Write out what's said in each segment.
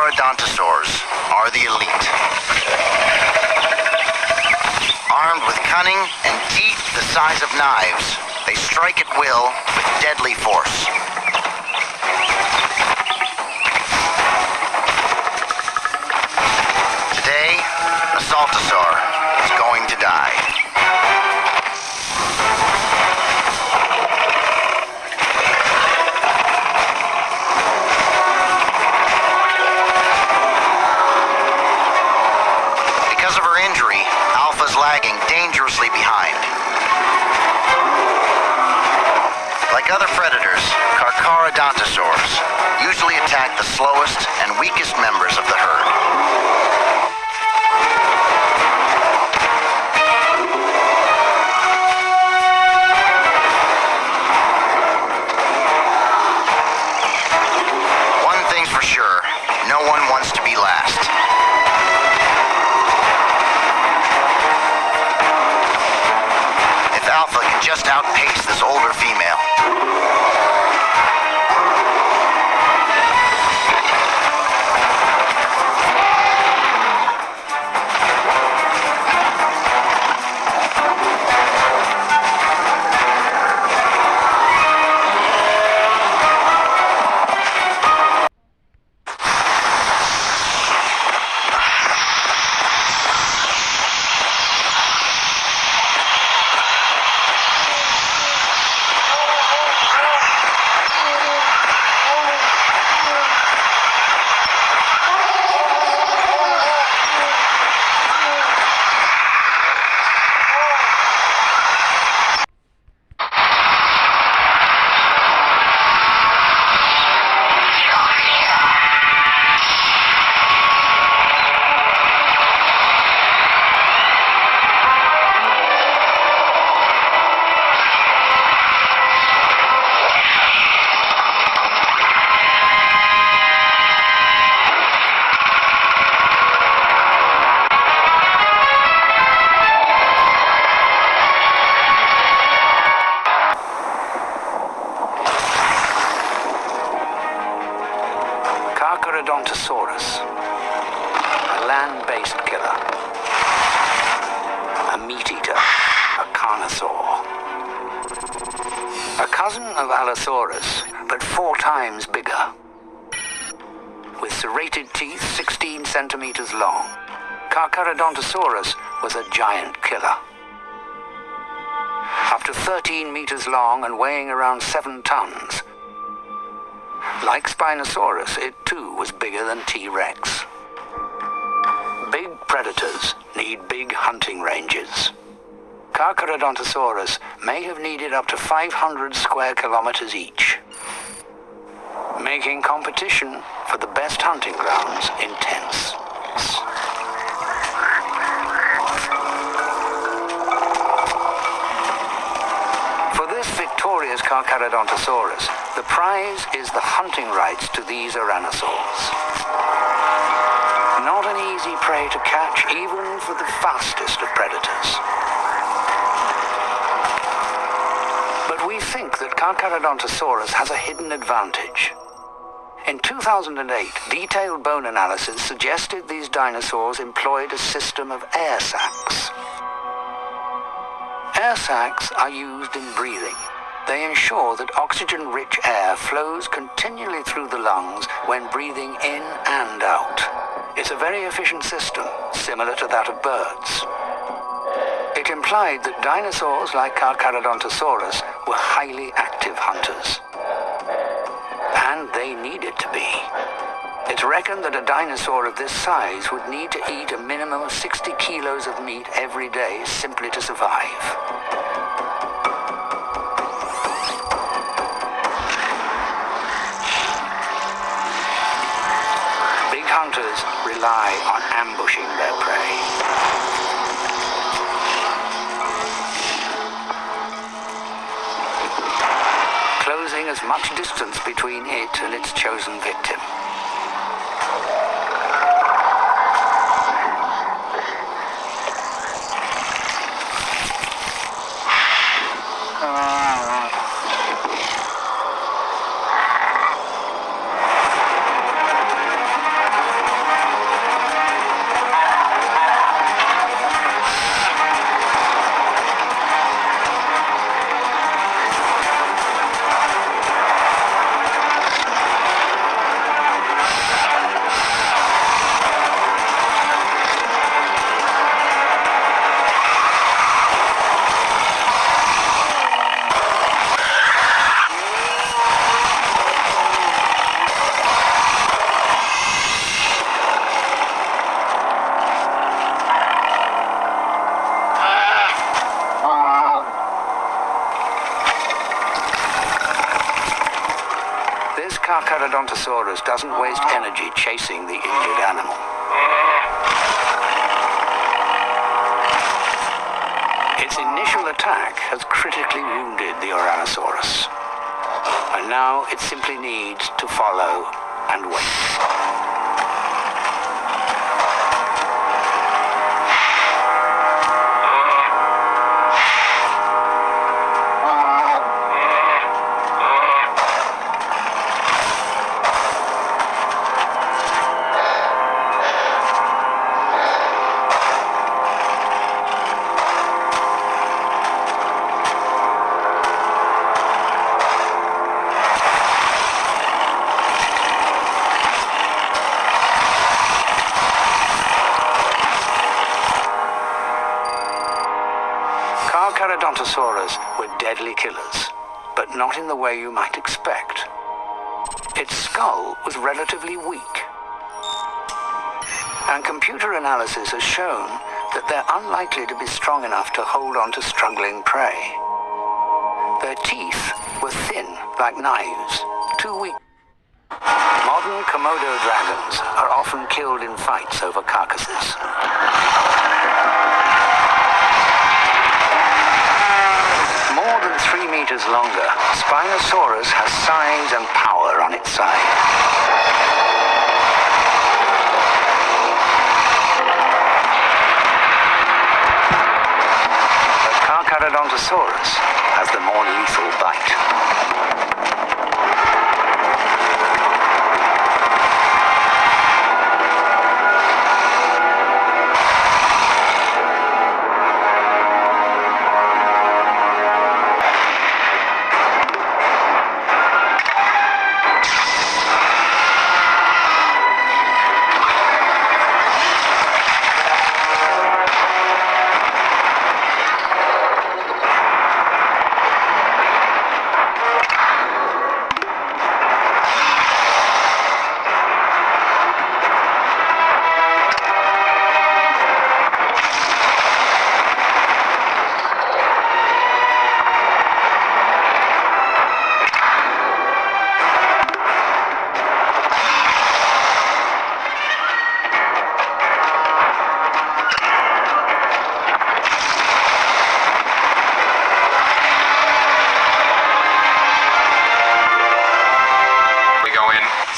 Karharadontozavras are the elite. Armed with cunning and teeth the size of knives, they strike at will with deadly force. Today, a Saltosaur is going to die. Because of her injury, Alpha's lagging dangerously behind. Like other predators, Karharadontozavras usually attack the slowest and weakest members of the herd. For sure, no one wants to be last. If Alpha can just outpace this older female. Karharadontozavras, a land-based killer, a meat-eater, a carnosaur. A cousin of Allosaurus, but 4 times bigger. With serrated teeth 16 centimeters long, Karharadontozavras was a giant killer. Up to 13 meters long and weighing around 7 tons. Like Spinosaurus, it too was bigger than T-Rex. Big predators need big hunting ranges. Karharadontozavras may have needed up to 500 square kilometers each, making competition for the best hunting grounds intense. For this victorious Karharadontozavras, the prize is the hunting rights to these ouranosaurs. Not an easy prey to catch, even for the fastest of predators. But we think that Karharadontozavras has a hidden advantage. In 2008, detailed bone analysis suggested these dinosaurs employed a system of air sacs. Air sacs are used in breathing. They ensure that oxygen-rich air flows continually through the lungs when breathing in and out. It's a very efficient system, similar to that of birds. It implied that dinosaurs like Karharadontozavras were highly active hunters. And they needed to be. It's reckoned that a dinosaur of this size would need to eat a minimum of 60 kilos of meat every day simply to survive. Big hunters rely on ambushing their prey. Closing as much distance between it and its chosen victim. Carcharodontosaurus doesn't waste energy chasing the injured animal. Its initial attack has critically wounded the Ouranosaurus, and now it simply needs to follow and wait. Carcharodontosaurus were deadly killers, but not in the way you might expect. Its skull was relatively weak, and computer analysis has shown that they're unlikely to be strong enough to hold on to struggling prey. Their teeth were thin, like knives, too weak. Modern Komodo dragons are often killed in fights over carcasses. More than 3 meters longer, Spinosaurus has size and power on its side. But Carcharodontosaurus has the more lethal bite.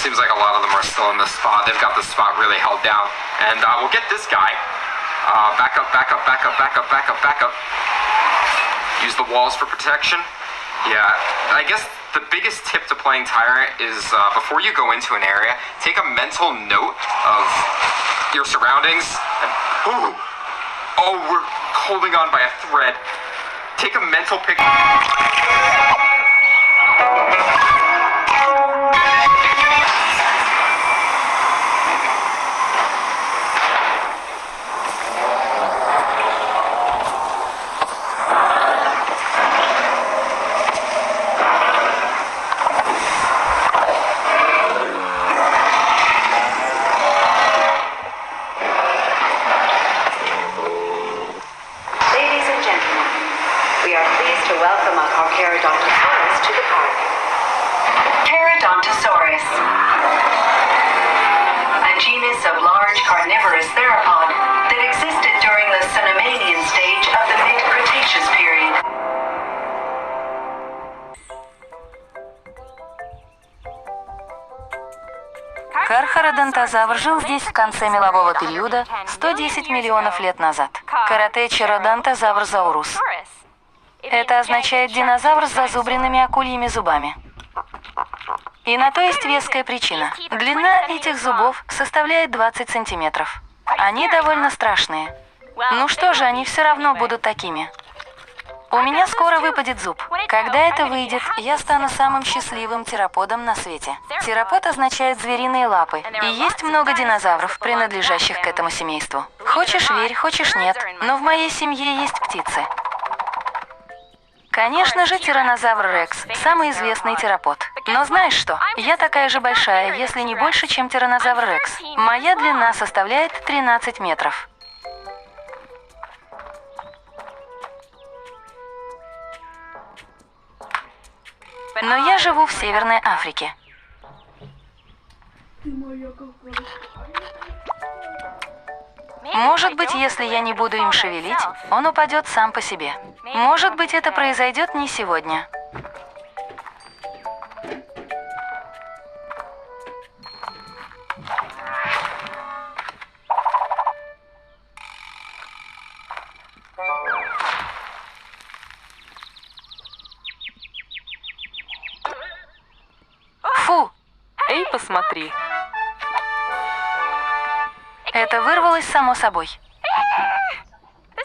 Seems like a lot of them are still in this spot. They've got the spot really held down. And we'll get this guy. Back up, back up, back up, back up, back up, back up. Use the walls for protection. Yeah, I guess the biggest tip to playing Tyrant is before you go into an area, take a mental note of your surroundings. And, oh, we're holding on by a thread. Take a mental picture. Welcome a Carcharodontosaurus to the park. Parodontosaurus, a genus of large carnivorous theropod that existed during the Cenomanian stage of the mid-Cretaceous period. Кархародонтозавр жил здесь в конце мелового периода 110 миллионов лет назад. Каратечеродонтозавр заурус. Это означает динозавр с зазубренными акульими зубами. И на то есть веская причина. Длина этих зубов составляет 20 сантиметров. Они довольно страшные. Ну что же, они все равно будут такими. У меня скоро выпадет зуб. Когда это выйдет, я стану самым счастливым тероподом на свете. Теропод означает звериные лапы. И есть много динозавров, принадлежащих к этому семейству. Хочешь верь, хочешь нет, но в моей семье есть птицы. Конечно же, тираннозавр Рекс – самый известный теропод. Но знаешь что? Я такая же большая, если не больше, чем тираннозавр Рекс. Моя длина составляет 13 метров. Но я живу в Северной Африке. Может быть, если я не буду им шевелить, он упадет сам по себе. Может быть, это произойдет не сегодня. Фу! Эй, посмотри. Это вырвалось само собой.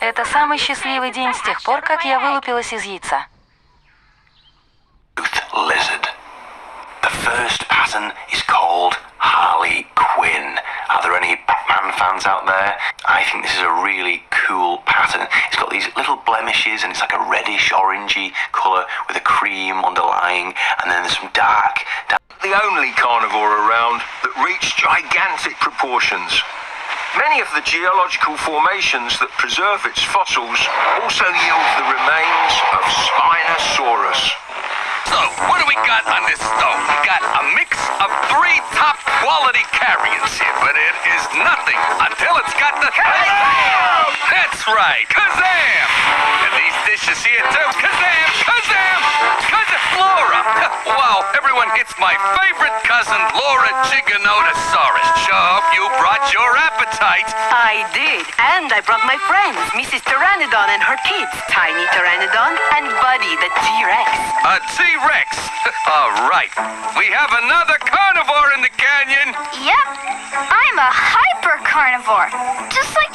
Это самый счастливый день с тех пор, как я вылупилась из яйца. Lizard. The first pattern is called Harley Quinn. Are there any Batman fans out there? I think this is a really cool pattern. It's got these little blemishes and it's like a reddish orangey colour with a cream underlying, and then there's some dark. The only carnivore around that reached gigantic proportions. Many of the geological formations that preserve its fossils also yield the remains of Spinosaurus. So, what do we got on this stone? We got a mix of 3 top quality carrions here, but it is nothing until it's got the... Kazam! That's right, Kazam! And these dishes here too, Kazam! Kazam! Kazam! Laura! Wow, everyone, it's my favorite cousin, Laura Giganotosaurus. Sure hope you brought your appetite. I did, and I brought my friends, Mrs. Pteranodon and her kids, Tiny Pteranodon and Buddy the T-Rex. A T-Rex! All right, we have another carnivore in the canyon. Yep, I'm a hyper carnivore, just like